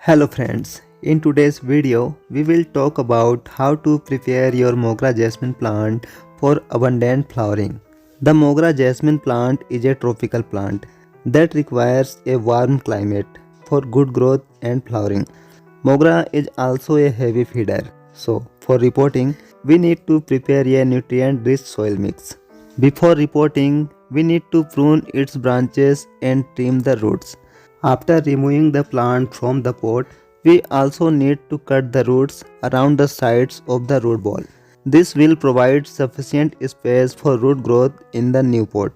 Hello friends, in today's video we will talk about how to prepare your Mogra Jasmine plant for abundant flowering. The Mogra Jasmine plant is a tropical plant that requires a warm climate for good growth and flowering. Mogra is also a heavy feeder, so for repotting we need to prepare a nutrient-rich soil mix. Before repotting, we need to prune its branches and trim the roots. After removing the plant from the pot, we also need to cut the roots around the sides of the root ball. This will provide sufficient space for root growth in the new pot.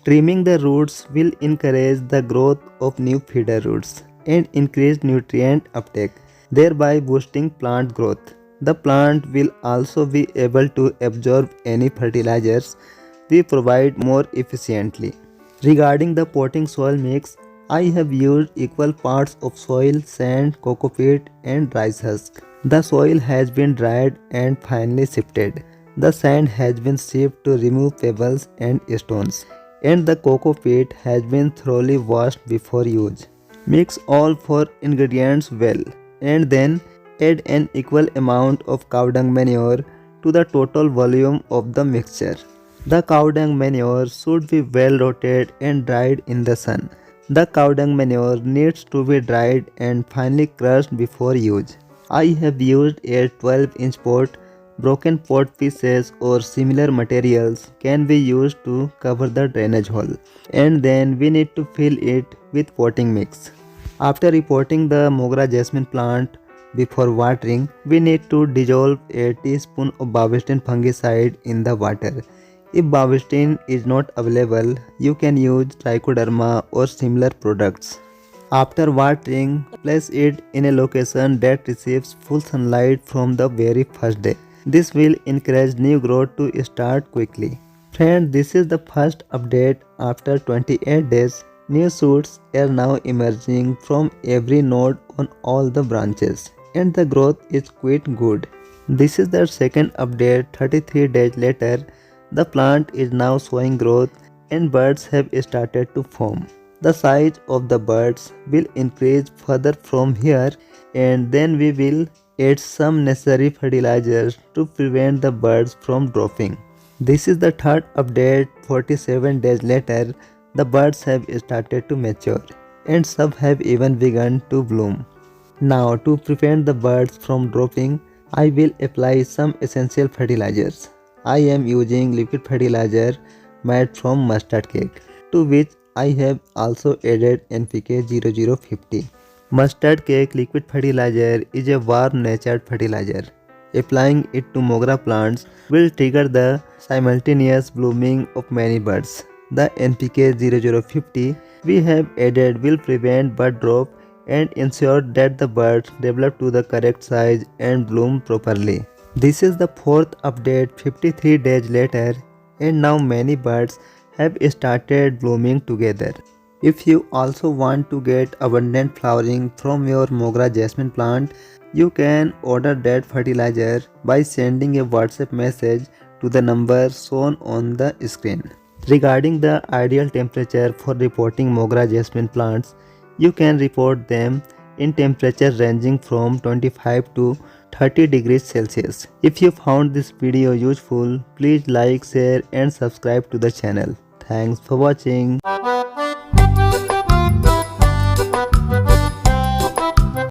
Trimming the roots will encourage the growth of new feeder roots and increase nutrient uptake, thereby boosting plant growth. The plant will also be able to absorb any fertilizers we provide more efficiently. Regarding the potting soil mix, I have used equal parts of soil, sand, coco peat and rice husk. The soil has been dried and finely sifted. The sand has been sieved to remove pebbles and stones, and the coco peat has been thoroughly washed before use. Mix all four ingredients well and then add an equal amount of cow dung manure to the total volume of the mixture. The cow dung manure should be well rotated and dried in the sun. The cow dung manure needs to be dried and finely crushed before use. I have used a 12-inch pot. Broken pot pieces or similar materials can be used to cover the drainage hole, and then we need to fill it with potting mix. After repotting the Mogra Jasmine plant, before watering, we need to dissolve a teaspoon of Bavestin fungicide in the water. If Bavestin is not available, you can use Trichoderma or similar products. After watering, place it in a location that receives full sunlight from the very first day. This will encourage new growth to start quickly. Friends, this is the first update after 28 days. New shoots are now emerging from every node on all the branches, and the growth is quite good. This is the second update 33 days later. The plant is now showing growth and buds have started to form. The size of the buds will increase further from here, and then we will add some necessary fertilizers to prevent the buds from dropping. This is the third update 47 days later. The buds have started to mature and some have even begun to bloom. Now, to prevent the buds from dropping, I will apply some essential fertilizers. I am using liquid fertilizer made from mustard cake, to which I have also added NPK 0050. Mustard cake liquid fertilizer is a warm-natured fertilizer. Applying it to Mogra plants will trigger the simultaneous blooming of many buds. The NPK 0050 we have added will prevent bud drop and ensure that the buds develop to the correct size and bloom properly. This is the fourth update 53 days later, and now many buds have started blooming together. If you also want to get abundant flowering from your Mogra Jasmine plant, you can order that fertilizer by sending a WhatsApp message to the number shown on the screen. Regarding the ideal temperature for reporting Mogra Jasmine plants, you can report them in temperature ranging from 25 to 30 degrees Celsius. If you found this video useful, please like, share and subscribe to the channel. Thanks for watching.